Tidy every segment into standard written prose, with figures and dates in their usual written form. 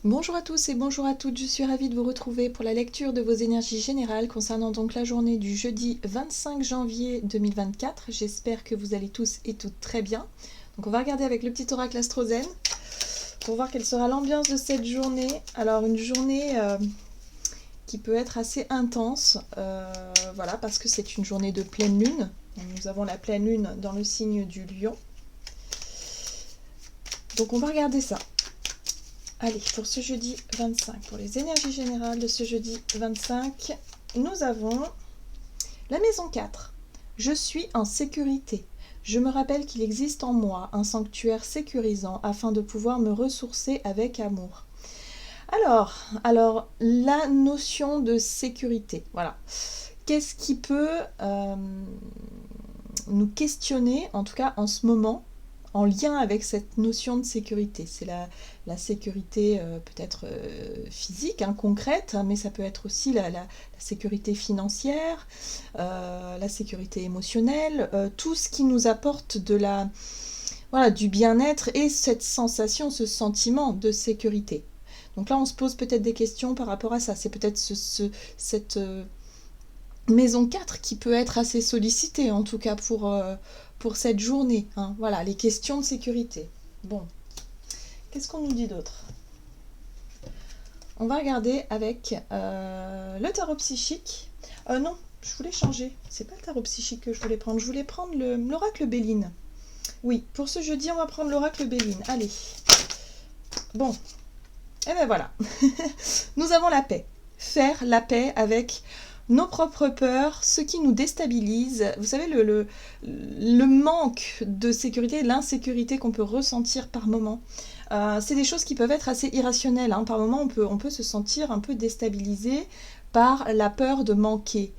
Bonjour à tous et bonjour à toutes, je suis ravie de vous retrouver pour la lecture de vos énergies générales concernant donc la journée du jeudi 25 janvier 2024. J'espère que vous allez tous et toutes très bien. Donc on va regarder avec le petit oracle Astrozen pour voir quelle sera l'ambiance de cette journée. Alors une journée qui peut être assez intense, voilà, parce que c'est une journée de pleine lune. Nous avons la pleine lune dans le signe du lion. Donc on va regarder ça. Allez, pour ce jeudi 25, pour les énergies générales de ce jeudi 25, nous avons la maison 4. Je suis en sécurité. Je me rappelle qu'il existe en moi un sanctuaire sécurisant afin de pouvoir me ressourcer avec amour. Alors la notion de sécurité, voilà. Qu'est-ce qui peut nous questionner, en tout cas en ce moment, en lien avec cette notion de sécurité? C'est la sécurité peut-être physique, concrète, mais ça peut être aussi la sécurité financière, la sécurité émotionnelle, tout ce qui nous apporte du bien-être et cette sensation, ce sentiment de sécurité. Donc là, on se pose peut-être des questions par rapport à ça. C'est peut-être cette maison 4 qui peut être assez sollicitée, en tout cas pour cette journée. Voilà, les questions de sécurité. Bon, qu'est-ce qu'on nous dit d'autre? On va regarder avec le tarot psychique. Non, je voulais changer. C'est pas le tarot psychique que je voulais prendre. Je voulais prendre l'oracle Béline. Oui, pour ce jeudi, on va prendre l'oracle Béline. Allez. Bon. Et ben voilà. Nous avons la paix. Faire la paix avec nos propres peurs, ce qui nous déstabilise. Vous savez, le manque de sécurité, l'insécurité qu'on peut ressentir par moment, c'est des choses qui peuvent être assez irrationnelles. Par moment, on peut se sentir un peu déstabilisé par la peur de manquer.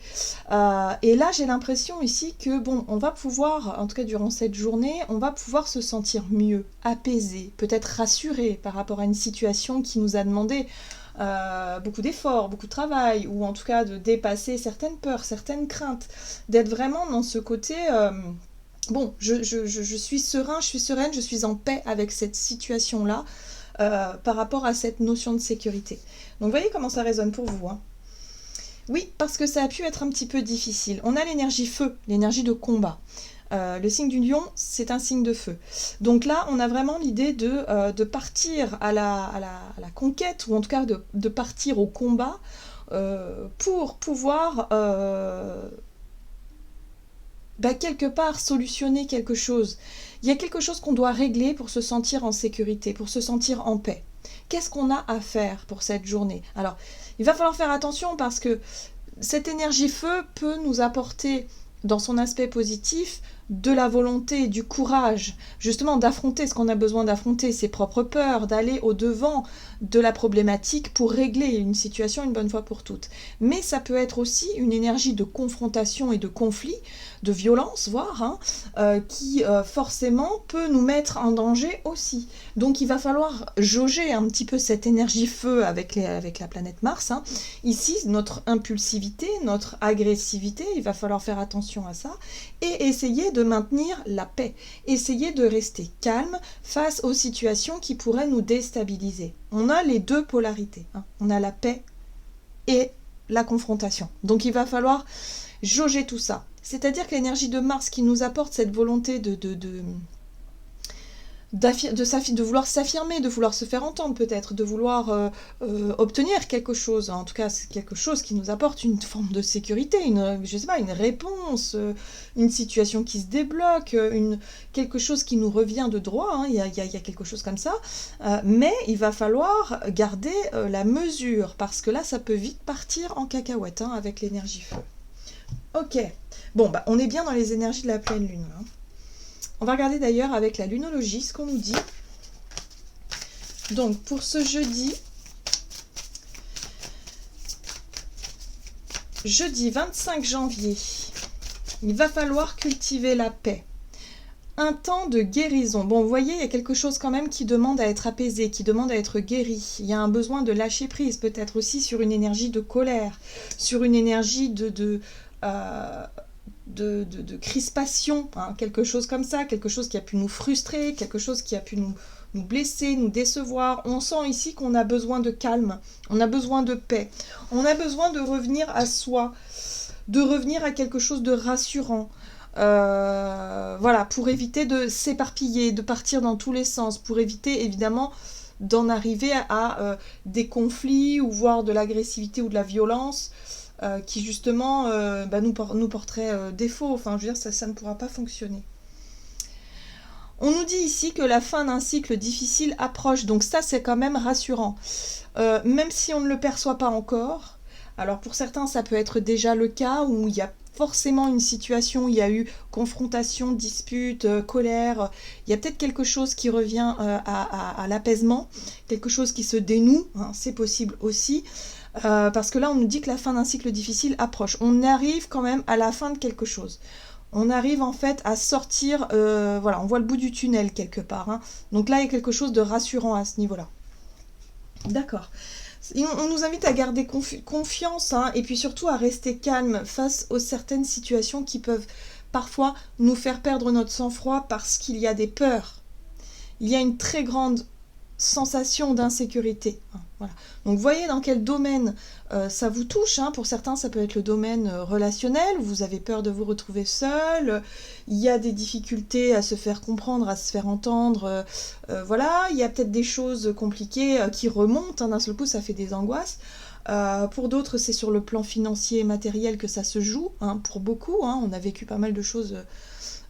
Et là, j'ai l'impression ici que, on va pouvoir, en tout cas durant cette journée, on va pouvoir se sentir mieux, apaisé, peut-être rassuré par rapport à une situation qui nous a demandé beaucoup d'efforts, beaucoup de travail, ou en tout cas de dépasser certaines peurs, certaines craintes, d'être vraiment dans ce côté je suis serein, je suis sereine, je suis en paix avec cette situation-là par rapport à cette notion de sécurité. Donc voyez comment ça résonne pour vous. Oui, parce que ça a pu être un petit peu difficile. On a l'énergie feu, l'énergie de combat. Le signe du lion, c'est un signe de feu. Donc là, on a vraiment l'idée de partir à la conquête, ou en tout cas de partir au combat pour pouvoir quelque part solutionner quelque chose. Il y a quelque chose qu'on doit régler pour se sentir en sécurité, pour se sentir en paix. Qu'est-ce qu'on a à faire pour cette journée? Alors, il va falloir faire attention parce que cette énergie feu peut nous apporter, dans son aspect positif, de la volonté, du courage, justement d'affronter ce qu'on a besoin d'affronter, ses propres peurs, d'aller au-devant de la problématique pour régler une situation une bonne fois pour toutes. Mais ça peut être aussi une énergie de confrontation et de conflit, de violence, voire, qui forcément peut nous mettre en danger aussi. Donc il va falloir jauger un petit peu cette énergie feu avec la planète Mars. Ici, notre impulsivité, notre agressivité, il va falloir faire attention à ça et essayer de maintenir la paix, essayer de rester calme face aux situations qui pourraient nous déstabiliser. On a les deux polarités, on a la paix et la confrontation. Donc il va falloir jauger tout ça. C'est-à-dire que l'énergie de Mars qui nous apporte cette volonté de vouloir s'affirmer, de vouloir se faire entendre peut-être, de vouloir obtenir quelque chose. En tout cas, c'est quelque chose qui nous apporte une forme de sécurité, une réponse, une situation qui se débloque, quelque chose qui nous revient de droit. Il y a quelque chose comme ça. Mais il va falloir garder la mesure, parce que là, ça peut vite partir en cacahuète avec l'énergie feu. Ok. Bon, on est bien dans les énergies de la pleine lune, là. On va regarder d'ailleurs avec la lunologie ce qu'on nous dit. Donc pour ce jeudi 25 janvier, il va falloir cultiver la paix. Un temps de guérison. Bon, vous voyez, il y a quelque chose quand même qui demande à être apaisé, qui demande à être guéri. Il y a un besoin de lâcher prise, peut-être aussi sur une énergie de colère, sur une énergie de crispation, quelque chose comme ça, quelque chose qui a pu nous frustrer, quelque chose qui a pu nous nous blesser, nous décevoir. On sent ici qu'on a besoin de calme, on a besoin de paix, on a besoin de revenir à soi, de revenir à quelque chose de rassurant. Voilà, pour éviter de s'éparpiller, de partir dans tous les sens, pour éviter évidemment d'en arriver à des conflits ou voire de l'agressivité ou de la violence qui justement nous porterait défaut. Enfin, je veux dire, ça ne pourra pas fonctionner. On nous dit ici que la fin d'un cycle difficile approche, donc ça c'est quand même rassurant. Même si on ne le perçoit pas encore, alors pour certains ça peut être déjà le cas où il y a forcément une situation où il y a eu confrontation, dispute, colère, il y a peut-être quelque chose qui revient à l'apaisement, quelque chose qui se dénoue, hein, c'est possible aussi, parce que là on nous dit que la fin d'un cycle difficile approche. On arrive quand même à la fin de quelque chose. On arrive en fait à sortir, voilà, on voit le bout du tunnel quelque part, hein. Donc là il y a quelque chose de rassurant à ce niveau-là. D'accord. On nous invite à garder confiance, hein, et puis surtout à rester calme face aux certaines situations qui peuvent parfois nous faire perdre notre sang-froid parce qu'il y a des peurs. Il y a une très grande sensation d'insécurité. Voilà. Donc voyez dans quel domaine ça vous touche, hein. Pour certains ça peut être le domaine relationnel, vous avez peur de vous retrouver seul, il y a des difficultés à se faire comprendre, à se faire entendre, voilà, il y a peut-être des choses compliquées qui remontent, hein, d'un seul coup ça fait des angoisses. Pour d'autres c'est sur le plan financier et matériel que ça se joue, hein, pour beaucoup, hein, on a vécu pas mal de choses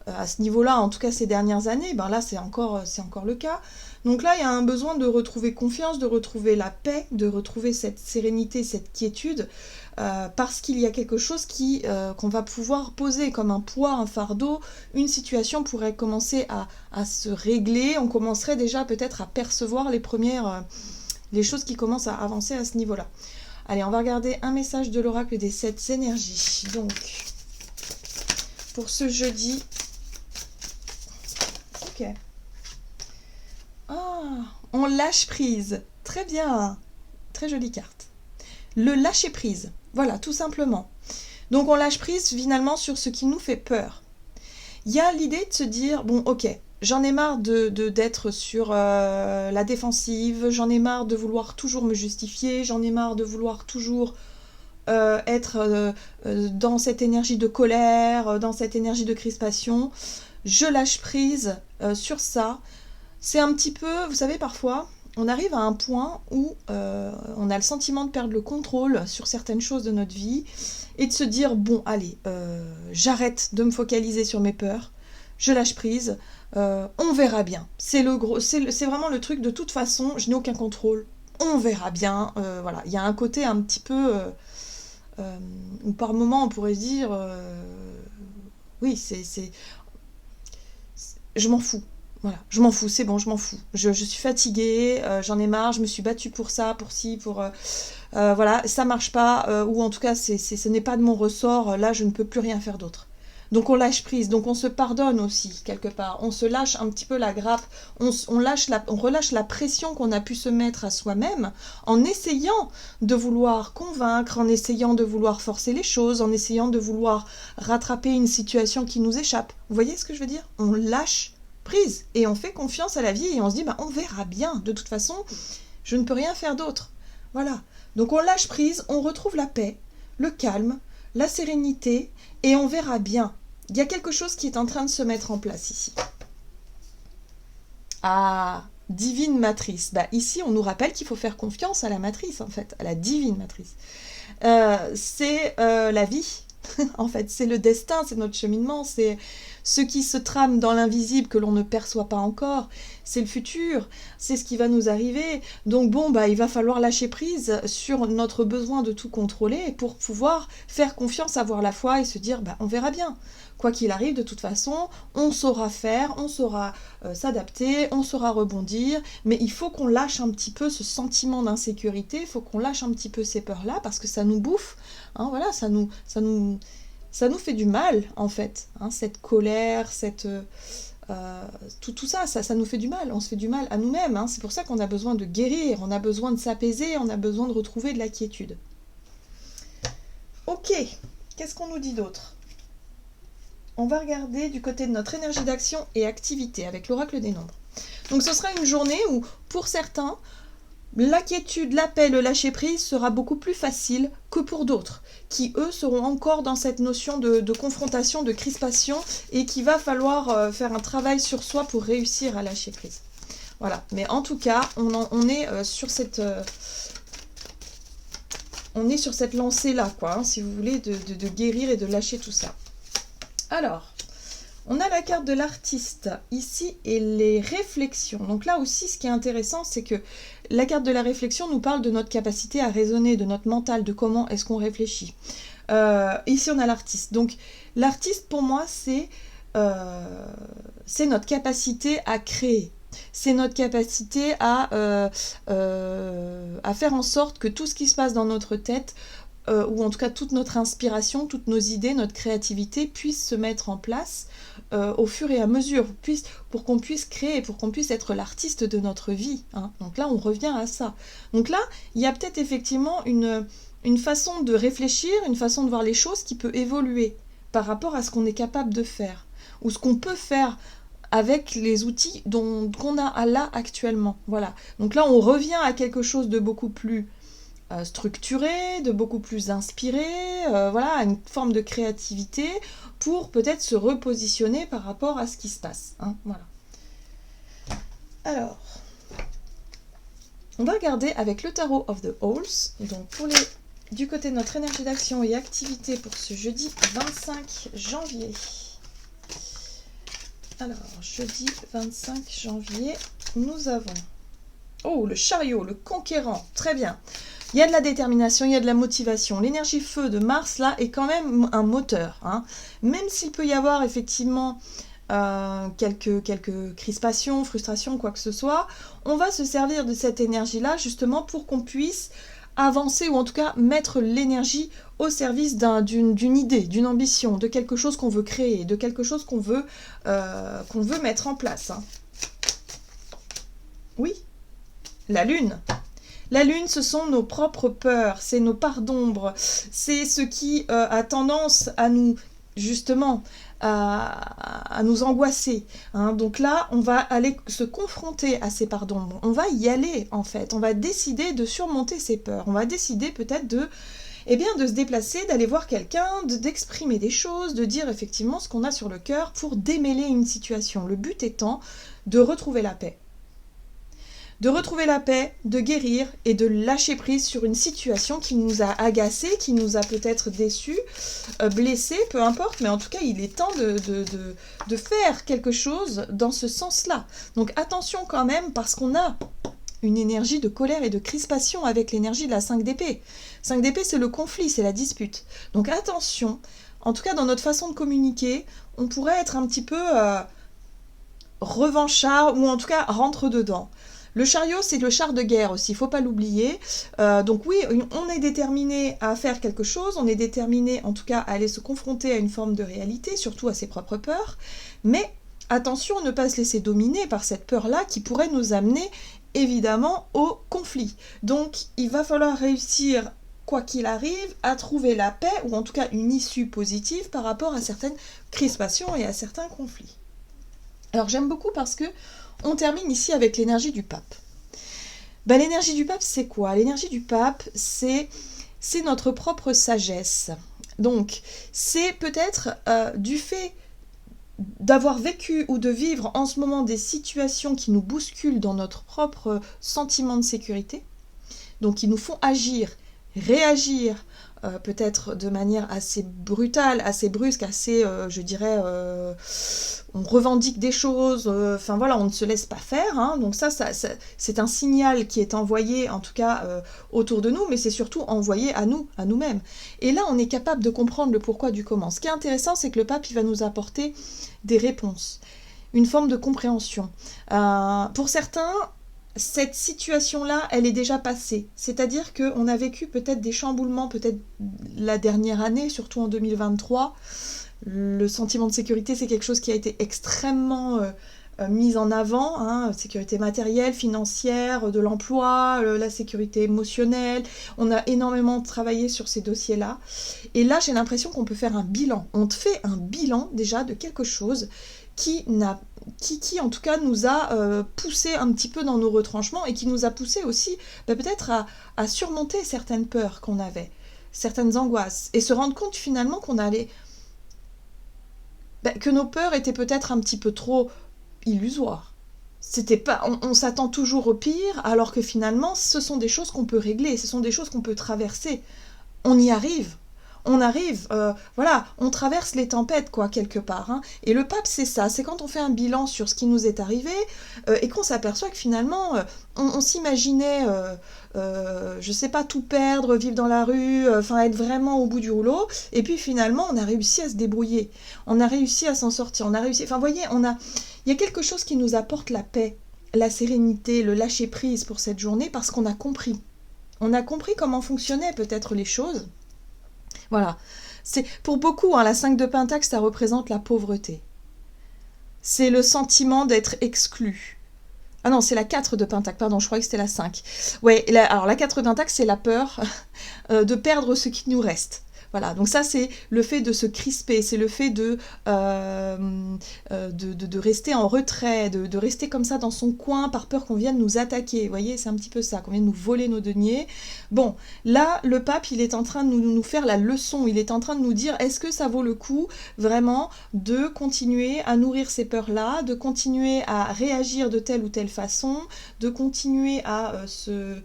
à ce niveau-là, en tout cas ces dernières années, ben là c'est encore le cas. Donc là, il y a un besoin de retrouver confiance, de retrouver la paix, de retrouver cette sérénité, cette quiétude, parce qu'il y a quelque chose qu'on va pouvoir poser comme un poids, un fardeau. Une situation pourrait commencer à se régler, on commencerait déjà peut-être à percevoir les choses qui commencent à avancer à ce niveau-là. Allez, on va regarder un message de l'oracle des 7 énergies. Donc, pour ce jeudi... Ok. Ah, on lâche prise. Très bien. Très jolie carte. Le lâcher prise. Voilà, tout simplement. Donc on lâche prise finalement sur ce qui nous fait peur. Il y a l'idée de se dire, bon ok, j'en ai marre d'être sur la défensive, j'en ai marre de vouloir toujours me justifier, j'en ai marre de vouloir toujours être dans cette énergie de colère, dans cette énergie de crispation. Je lâche prise sur ça. C'est un petit peu, vous savez, parfois, on arrive à un point où on a le sentiment de perdre le contrôle sur certaines choses de notre vie et de se dire, bon, allez, j'arrête de me focaliser sur mes peurs, je lâche prise, on verra bien. C'est vraiment le truc de toute façon, je n'ai aucun contrôle, on verra bien. Voilà, il y a un côté un petit peu où par moment on pourrait se dire, oui, je m'en fous. Voilà, je m'en fous, c'est bon, je m'en fous. Je suis fatiguée, j'en ai marre, je me suis battue pour ça, pour ci, pour... voilà, ça marche pas, ou en tout cas, ce n'est pas de mon ressort, là, je ne peux plus rien faire d'autre. Donc on lâche prise, donc on se pardonne aussi, quelque part. On se lâche un petit peu la grappe, on relâche la pression qu'on a pu se mettre à soi-même en essayant de vouloir convaincre, en essayant de vouloir forcer les choses, en essayant de vouloir rattraper une situation qui nous échappe. Vous voyez ce que je veux dire? On lâche prise et on fait confiance à la vie et on se dit on verra bien, de toute façon je ne peux rien faire d'autre. Voilà, donc on lâche prise, on retrouve la paix, le calme, la sérénité et on verra bien. Il y a quelque chose qui est en train de se mettre en place ici. Ah, divine matrice. Ici on nous rappelle qu'il faut faire confiance à la matrice, en fait, à la divine matrice. C'est la vie. En fait, c'est le destin, c'est notre cheminement, c'est ce qui se trame dans l'invisible que l'on ne perçoit pas encore, c'est le futur, c'est ce qui va nous arriver. Donc bon, il va falloir lâcher prise sur notre besoin de tout contrôler pour pouvoir faire confiance, avoir la foi et se dire, on verra bien. Quoi qu'il arrive, de toute façon, on saura faire, on saura s'adapter, on saura rebondir, mais il faut qu'on lâche un petit peu ce sentiment d'insécurité, il faut qu'on lâche un petit peu ces peurs-là, parce que ça nous bouffe, hein, voilà, ça nous fait du mal, en fait, hein, cette colère, tout ça, ça nous fait du mal, on se fait du mal à nous-mêmes, hein, c'est pour ça qu'on a besoin de guérir, on a besoin de s'apaiser, on a besoin de retrouver de la quiétude. Ok, qu'est-ce qu'on nous dit d'autre ? On va regarder du côté de notre énergie d'action et activité avec l'oracle des nombres. Donc ce sera une journée où, pour certains, la quiétude, la paix, le lâcher-prise sera beaucoup plus facile que pour d'autres, qui eux seront encore dans cette notion de confrontation, de crispation, et qu'il va falloir faire un travail sur soi pour réussir à lâcher prise. Voilà, mais en tout cas, on est sur cette lancée-là, quoi, hein, si vous voulez, de guérir et de lâcher tout ça. Alors, on a la carte de l'artiste ici et les réflexions. Donc là aussi, ce qui est intéressant, c'est que la carte de la réflexion nous parle de notre capacité à raisonner, de notre mental, de comment est-ce qu'on réfléchit. Ici, on a l'artiste. Donc, l'artiste, pour moi, c'est notre capacité à créer. C'est notre capacité à faire en sorte que tout ce qui se passe dans notre tête, ou en tout cas toute notre inspiration, toutes nos idées, notre créativité puisse se mettre en place au fur et à mesure, pour qu'on puisse créer, pour qu'on puisse être l'artiste de notre vie. Hein. Donc là, on revient à ça. Donc là, il y a peut-être effectivement une façon de réfléchir, une façon de voir les choses qui peut évoluer par rapport à ce qu'on est capable de faire, ou ce qu'on peut faire avec les outils qu'on a là actuellement. Voilà. Donc là, on revient à quelque chose de beaucoup plus structuré, de beaucoup plus inspiré, voilà, une forme de créativité pour peut-être se repositionner par rapport à ce qui se passe. Hein, voilà. Alors, on va regarder avec le Tarot of the Owls, donc du côté de notre énergie d'action et activité pour ce jeudi 25 janvier. Alors, jeudi 25 janvier, nous avons... Oh, le chariot, le conquérant, très bien. Il y a de la détermination, il y a de la motivation. L'énergie feu de Mars, là, est quand même un moteur. Hein. Même s'il peut y avoir effectivement quelques crispations, frustrations, quoi que ce soit, on va se servir de cette énergie-là justement pour qu'on puisse avancer, ou en tout cas mettre l'énergie au service d'une idée, d'une ambition, de quelque chose qu'on veut créer, de quelque chose qu'on veut mettre en place. Hein. Oui, la lune. La lune, ce sont nos propres peurs, c'est nos parts d'ombre, c'est ce qui a tendance à nous, justement, à nous angoisser. Hein. Donc là, on va aller se confronter à ces parts d'ombre. On va y aller, en fait. On va décider de surmonter ces peurs. On va décider peut-être de se déplacer, d'aller voir quelqu'un, d'exprimer des choses, de dire effectivement ce qu'on a sur le cœur pour démêler une situation. Le but étant de retrouver la paix. De retrouver la paix, de guérir et de lâcher prise sur une situation qui nous a agacés, qui nous a peut-être déçus, blessés, peu importe, mais en tout cas, il est temps de faire quelque chose dans ce sens-là. Donc attention quand même, parce qu'on a une énergie de colère et de crispation avec l'énergie de la 5 d'épée. 5 d'épée, c'est le conflit, c'est la dispute. Donc attention, en tout cas dans notre façon de communiquer, on pourrait être un petit peu revanchard, ou en tout cas rentre dedans. Le chariot, c'est le char de guerre aussi, il ne faut pas l'oublier. Donc oui, on est déterminé à faire quelque chose, on est déterminé en tout cas à aller se confronter à une forme de réalité, surtout à ses propres peurs. Mais attention à ne pas se laisser dominer par cette peur-là qui pourrait nous amener évidemment au conflit. Donc il va falloir réussir, quoi qu'il arrive, à trouver la paix, ou en tout cas une issue positive par rapport à certaines crispations et à certains conflits. Alors j'aime beaucoup parce que on termine ici avec l'énergie du pape. Ben, l'énergie du pape, c'est quoi? L'énergie du pape, c'est notre propre sagesse. Donc, c'est peut-être du fait d'avoir vécu ou de vivre en ce moment des situations qui nous bousculent dans notre propre sentiment de sécurité, donc qui nous font agir, réagir, peut-être de manière assez brutale, assez brusque, assez, je dirais, on revendique des choses, enfin voilà, on ne se laisse pas faire, hein, donc ça c'est un signal qui est envoyé, en tout cas, autour de nous, mais c'est surtout envoyé à nous-mêmes. Et là, on est capable de comprendre le pourquoi du comment. Ce qui est intéressant, c'est que le pape, il va nous apporter des réponses, une forme de compréhension. Pour certains, cette situation-là, elle est déjà passée. C'est-à-dire qu'on a vécu peut-être des chamboulements, peut-être la dernière année, surtout en 2023. Le sentiment de sécurité, c'est quelque chose qui a été extrêmement mis en avant. Hein, sécurité matérielle, financière, de l'emploi, la sécurité émotionnelle. On a énormément travaillé sur ces dossiers-là. Et là, j'ai l'impression qu'on peut faire un bilan. On te fait un bilan déjà de quelque chose qui n'a qui en tout cas nous a poussé un petit peu dans nos retranchements et qui nous a poussé aussi peut-être à surmonter certaines peurs qu'on avait, certaines angoisses, et se rendre compte finalement qu'on allait... que nos peurs étaient peut-être un petit peu trop illusoires. C'était pas, on s'attend toujours au pire, alors que finalement, ce sont des choses qu'on peut régler, ce sont des choses qu'on peut traverser. On y arrive. On arrive, voilà, on traverse les tempêtes, quoi, quelque part. Hein. Et le pape, c'est ça, c'est quand on fait un bilan sur ce qui nous est arrivé et qu'on s'aperçoit que finalement, on s'imaginait, je sais pas, tout perdre, vivre dans la rue, enfin être vraiment au bout du rouleau. Et puis finalement, on a réussi à se débrouiller. On a réussi à s'en sortir. On a réussi. Enfin, vous voyez, il y a quelque chose qui nous apporte la paix, la sérénité, le lâcher prise pour cette journée parce qu'on a compris. On a compris comment fonctionnaient peut-être les choses. Voilà. C'est pour beaucoup, hein, la 5 de Pentacle, ça représente la pauvreté. C'est le sentiment d'être exclu. Ah non, c'est la 4 de Pentacle, pardon, je croyais que c'était la 5. Ouais, alors la 4 de Pentacle, c'est la peur de perdre ce qui nous reste. Voilà, donc ça c'est le fait de se crisper, c'est le fait de rester en retrait, de rester comme ça dans son coin par peur qu'on vienne nous attaquer. Vous voyez, c'est un petit peu ça, qu'on vienne nous voler nos deniers. Bon, là, le pape, il est en train de nous faire la leçon, il est en train de nous dire, est-ce que ça vaut le coup vraiment de continuer à nourrir ces peurs-là, de continuer à réagir de telle ou telle façon, de continuer à se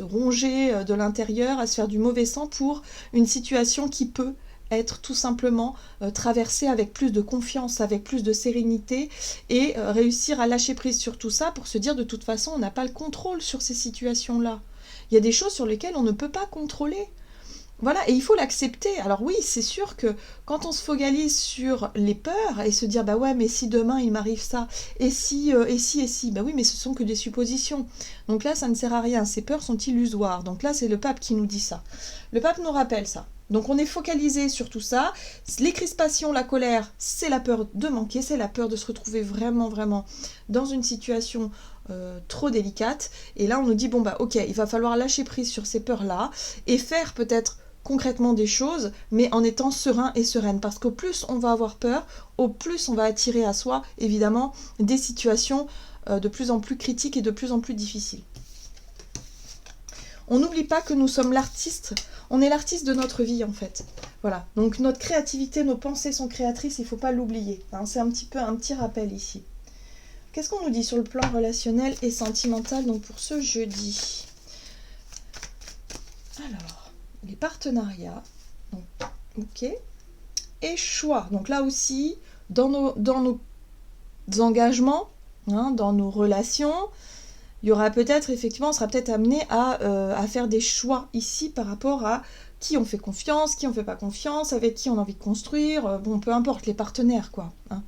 ronger de l'intérieur, à se faire du mauvais sang pour une situation qui peut être tout simplement traversée avec plus de confiance, avec plus de sérénité et réussir à lâcher prise sur tout ça pour se dire de toute façon on n'a pas le contrôle sur ces situations-là. Il y a des choses sur lesquelles on ne peut pas contrôler. Voilà, et il faut l'accepter. Alors oui, c'est sûr que quand on se focalise sur les peurs et se dire bah ouais, mais si demain il m'arrive ça, et si, bah oui, mais ce sont que des suppositions. Donc là, ça ne sert à rien. Ces peurs sont illusoires. Donc là, c'est le pape qui nous dit ça. Le pape nous rappelle ça. Donc on est focalisé sur tout ça. Les crispations, la colère, c'est la peur de manquer, c'est la peur de se retrouver vraiment, vraiment dans une situation trop délicate. Et là, on nous dit bon bah ok, il va falloir lâcher prise sur ces peurs-là et faire peut-être concrètement des choses, mais en étant serein et sereine. Parce qu'au plus on va avoir peur, au plus on va attirer à soi, évidemment, des situations de plus en plus critiques et de plus en plus difficiles. On n'oublie pas que nous sommes l'artiste, on est l'artiste de notre vie en fait. Voilà, donc notre créativité, nos pensées sont créatrices, il ne faut pas l'oublier. Hein, c'est un petit rappel ici. Qu'est-ce qu'on nous dit sur le plan relationnel et sentimental donc pour ce jeudi? Alors, les partenariats, donc, ok, et choix. Donc là aussi, dans nos engagements, hein, dans nos relations, il y aura peut-être, effectivement, on sera peut-être amené à faire des choix ici par rapport à qui on fait confiance, qui on fait pas confiance, avec qui on a envie de construire, bon, peu importe, les partenaires, quoi. Hein.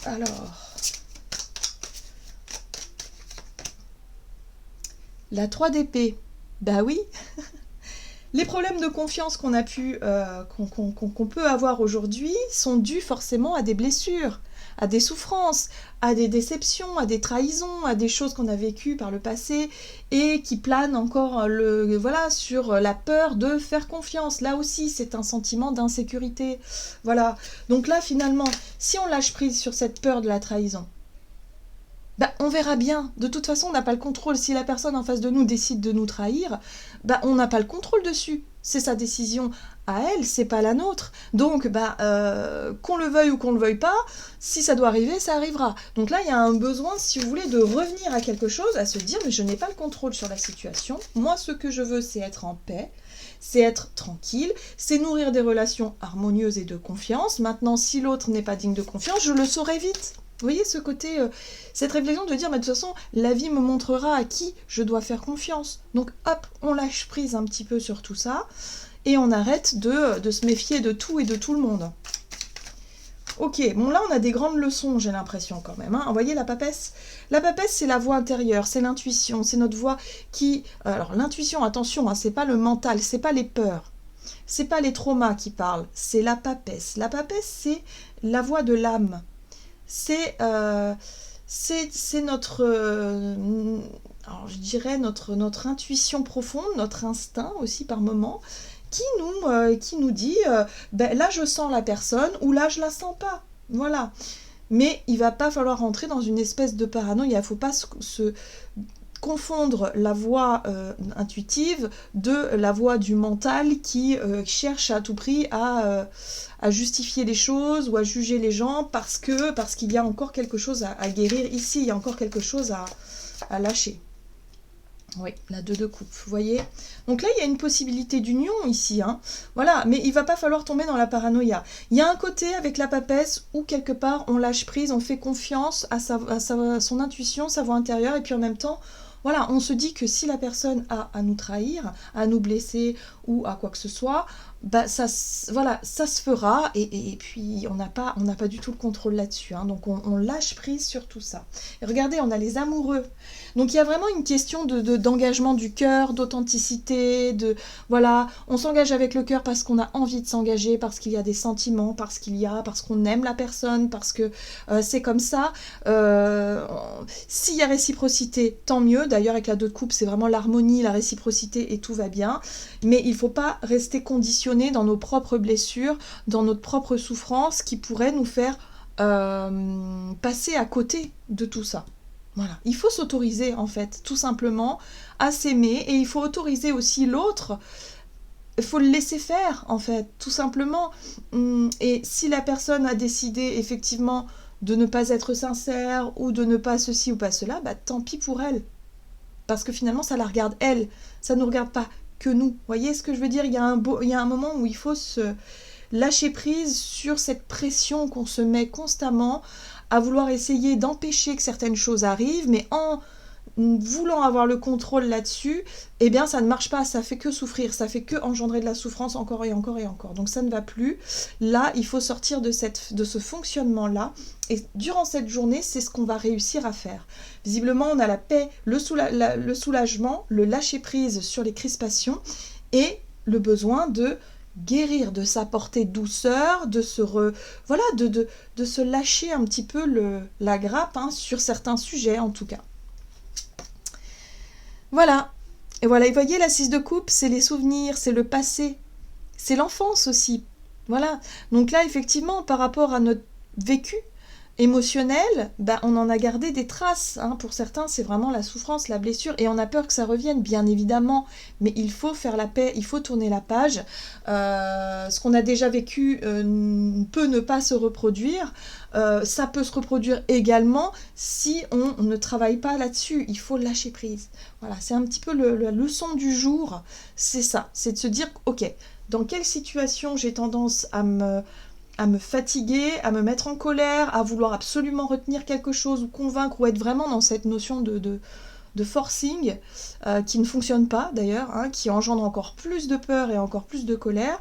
Alors... La 3 d'épée, bah oui, les problèmes de confiance qu'on peut avoir aujourd'hui sont dus forcément à des blessures, à des souffrances, à des déceptions, à des trahisons, à des choses qu'on a vécues par le passé et qui planent encore sur la peur de faire confiance. Là aussi, c'est un sentiment d'insécurité. Voilà. Donc là, finalement, si on lâche prise sur cette peur de la trahison, bah, on verra bien. De toute façon, on n'a pas le contrôle. Si la personne en face de nous décide de nous trahir, bah, on n'a pas le contrôle dessus. C'est sa décision à elle, c'est pas la nôtre. Donc, qu'on le veuille ou qu'on le veuille pas, si ça doit arriver, ça arrivera. Donc là, il y a un besoin, si vous voulez, de revenir à quelque chose, à se dire, mais je n'ai pas le contrôle sur la situation. Moi, ce que je veux, c'est être en paix. C'est être tranquille, c'est nourrir des relations harmonieuses et de confiance. Maintenant, si l'autre n'est pas digne de confiance, je le saurai vite. Vous voyez ce côté, cette réflexion de dire, mais de toute façon, la vie me montrera à qui je dois faire confiance. Donc hop, on lâche prise un petit peu sur tout ça, et on arrête de se méfier de tout et de tout le monde. Ok, bon là on a des grandes leçons, j'ai l'impression quand même. Hein. Vous voyez la papesse? La papesse, c'est la voix intérieure, c'est l'intuition, c'est notre voix qui... Alors l'intuition, attention, hein, c'est pas le mental, c'est pas les peurs. C'est pas les traumas qui parlent, c'est la papesse. La papesse, c'est la voix de l'âme. C'est notre, alors je dirais notre intuition profonde, notre instinct aussi par moment, qui nous dit ben, là je sens la personne ou là je la sens pas. Voilà. Mais il va pas falloir rentrer dans une espèce de paranoïa. Il ne faut pas se confondre la voix intuitive de la voix du mental qui cherche à tout prix à justifier les choses ou à juger les gens parce qu'il y a encore quelque chose à guérir ici, il y a encore quelque chose à lâcher. Oui, la 2 de coupe, vous voyez. Donc là, il y a une possibilité d'union ici, hein. Voilà, mais il va pas falloir tomber dans la paranoïa. Il y a un côté avec la papesse où quelque part on lâche prise, on fait confiance à son intuition, sa voix intérieure, et puis en même temps, voilà, on se dit que si la personne a à nous trahir, à nous blesser ou à quoi que ce soit, bah ça, voilà, ça se fera et puis on n'a pas du tout le contrôle là-dessus, hein, donc on lâche prise sur tout ça. Et regardez, on a les amoureux. Donc il y a vraiment une question d'engagement du cœur, d'authenticité, voilà, on s'engage avec le cœur parce qu'on a envie de s'engager, parce qu'il y a des sentiments, parce qu'on aime la personne, parce que c'est comme ça. S'il y a réciprocité, tant mieux. D'ailleurs, avec la 2 de coupe, c'est vraiment l'harmonie, la réciprocité et tout va bien. Mais il ne faut pas rester conditionné dans nos propres blessures, dans notre propre souffrance qui pourrait nous faire passer à côté de tout ça. Voilà. Il faut s'autoriser, en fait, tout simplement, à s'aimer. Et il faut autoriser aussi l'autre. Il faut le laisser faire, en fait, tout simplement. Et si la personne a décidé, effectivement, de ne pas être sincère ou de ne pas ceci ou pas cela, bah tant pis pour elle. Parce que finalement, ça la regarde elle. Ça ne nous regarde pas que nous. Vous voyez ce que je veux dire ? Il y a un moment où il faut se lâcher prise sur cette pression qu'on se met constamment à vouloir essayer d'empêcher que certaines choses arrivent, mais en voulant avoir le contrôle là-dessus, eh bien ça ne marche pas, ça fait que souffrir, ça fait que engendrer de la souffrance encore et encore et encore. Donc ça ne va plus. Là, il faut sortir de ce fonctionnement-là. Et durant cette journée, c'est ce qu'on va réussir à faire. Visiblement, on a la paix, le soulagement, le lâcher-prise sur les crispations et le besoin de guérir, de s'apporter douceur, de se de se lâcher un petit peu la grappe, hein, sur certains sujets en tout cas. Voilà. Et voilà, et voyez, la 6 de coupe, c'est les souvenirs, c'est le passé, c'est l'enfance aussi. Voilà. Donc là, effectivement, par rapport à notre vécu émotionnel, bah, on en a gardé des traces, hein. Pour certains, c'est vraiment la souffrance, la blessure, et on a peur que ça revienne, bien évidemment. Mais il faut faire la paix, il faut tourner la page. Ce qu'on a déjà vécu peut ne pas se reproduire. Ça peut se reproduire également si on ne travaille pas là-dessus. Il faut lâcher prise. Voilà, c'est un petit peu la leçon du jour. C'est ça, c'est de se dire, ok, dans quelle situation j'ai tendance à me fatiguer, à me mettre en colère, à vouloir absolument retenir quelque chose ou convaincre ou être vraiment dans cette notion de forcing qui ne fonctionne pas d'ailleurs, hein, qui engendre encore plus de peur et encore plus de colère.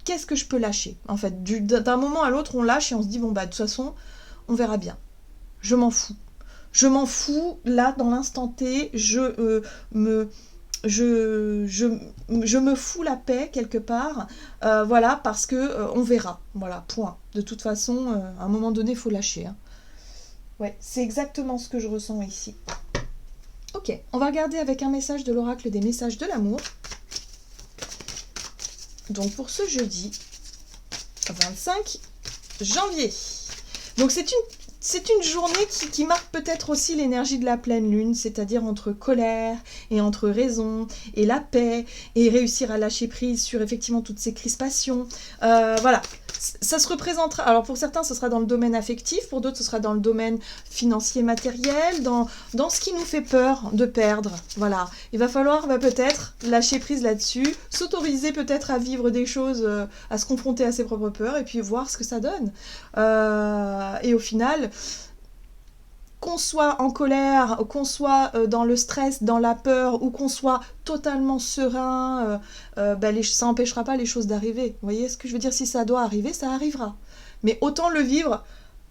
Qu'est-ce que je peux lâcher ? En fait, d'un moment à l'autre, on lâche et on se dit, bon bah de toute façon, on verra bien. Je m'en fous. Je m'en fous, là, dans l'instant T, je me fous la paix quelque part, voilà, parce que on verra, voilà, point. De toute façon, à un moment donné, il faut lâcher, hein. Ouais, c'est exactement ce que je ressens ici. Ok, on va regarder avec un message de l'oracle des messages de l'amour. Donc pour ce jeudi 25 janvier. Donc c'est une journée qui marque peut-être aussi l'énergie de la pleine lune, c'est-à-dire entre colère et entre raison et la paix et réussir à lâcher prise sur effectivement toutes ces crispations. Voilà, ça se représentera. Alors pour certains, ce sera dans le domaine affectif, pour d'autres, ce sera dans le domaine financier matériel, dans ce qui nous fait peur de perdre. Voilà, il va falloir peut-être lâcher prise là-dessus, s'autoriser peut-être à vivre des choses, à se confronter à ses propres peurs et puis voir ce que ça donne. Et au final, qu'on soit en colère, qu'on soit dans le stress, dans la peur, ou qu'on soit totalement serein, ça n'empêchera pas les choses d'arriver. Vous voyez ce que je veux dire ? Si ça doit arriver, ça arrivera. Mais autant le vivre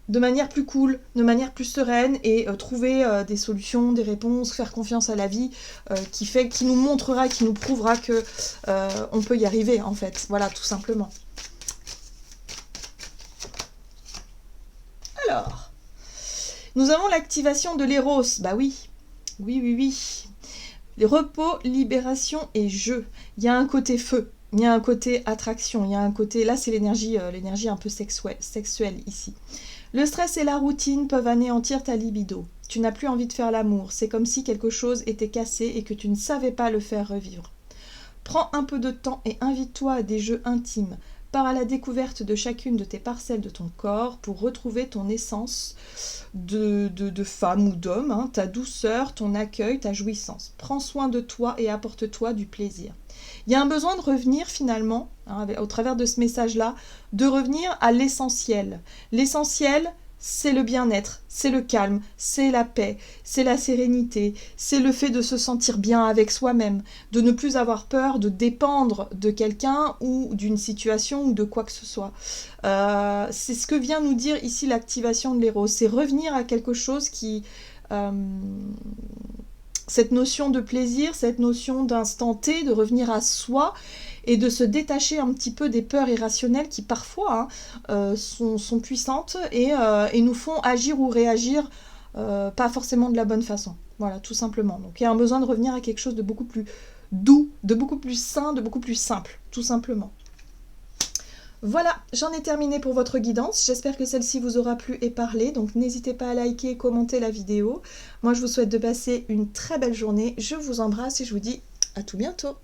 de manière plus cool, de manière plus sereine, et trouver des solutions, des réponses, faire confiance à la vie, qui nous montrera, qui nous prouvera que on peut y arriver, en fait. Voilà, tout simplement. Alors, nous avons l'activation de l'éros. Bah oui. Oui. Les repos, libération et jeu. Il y a un côté feu. Il y a un côté attraction, il y a un côté... Là, c'est l'énergie un peu sexuelle ici. Le stress et la routine peuvent anéantir ta libido. Tu n'as plus envie de faire l'amour. C'est comme si quelque chose était cassé et que tu ne savais pas le faire revivre. Prends un peu de temps et invite-toi à des jeux intimes. Pars à la découverte de chacune de tes parcelles de ton corps pour retrouver ton essence de femme ou d'homme, hein, ta douceur, ton accueil, ta jouissance. Prends soin de toi et apporte-toi du plaisir. Il y a un besoin de revenir finalement, hein, au travers de ce message-là, de revenir à l'essentiel. L'essentiel, c'est le bien-être, c'est le calme, c'est la paix, c'est la sérénité, c'est le fait de se sentir bien avec soi-même, de ne plus avoir peur de dépendre de quelqu'un ou d'une situation ou de quoi que ce soit. C'est ce que vient nous dire ici l'activation de l'héros, c'est revenir à quelque chose qui... cette notion de plaisir, cette notion d'instant T, de revenir à soi et de se détacher un petit peu des peurs irrationnelles qui parfois sont puissantes et nous font agir ou réagir pas forcément de la bonne façon. Voilà, tout simplement. Donc il y a un besoin de revenir à quelque chose de beaucoup plus doux, de beaucoup plus sain, de beaucoup plus simple, tout simplement. Voilà, j'en ai terminé pour votre guidance. J'espère que celle-ci vous aura plu et parlé. Donc n'hésitez pas à liker et commenter la vidéo. Moi, je vous souhaite de passer une très belle journée. Je vous embrasse et je vous dis à tout bientôt.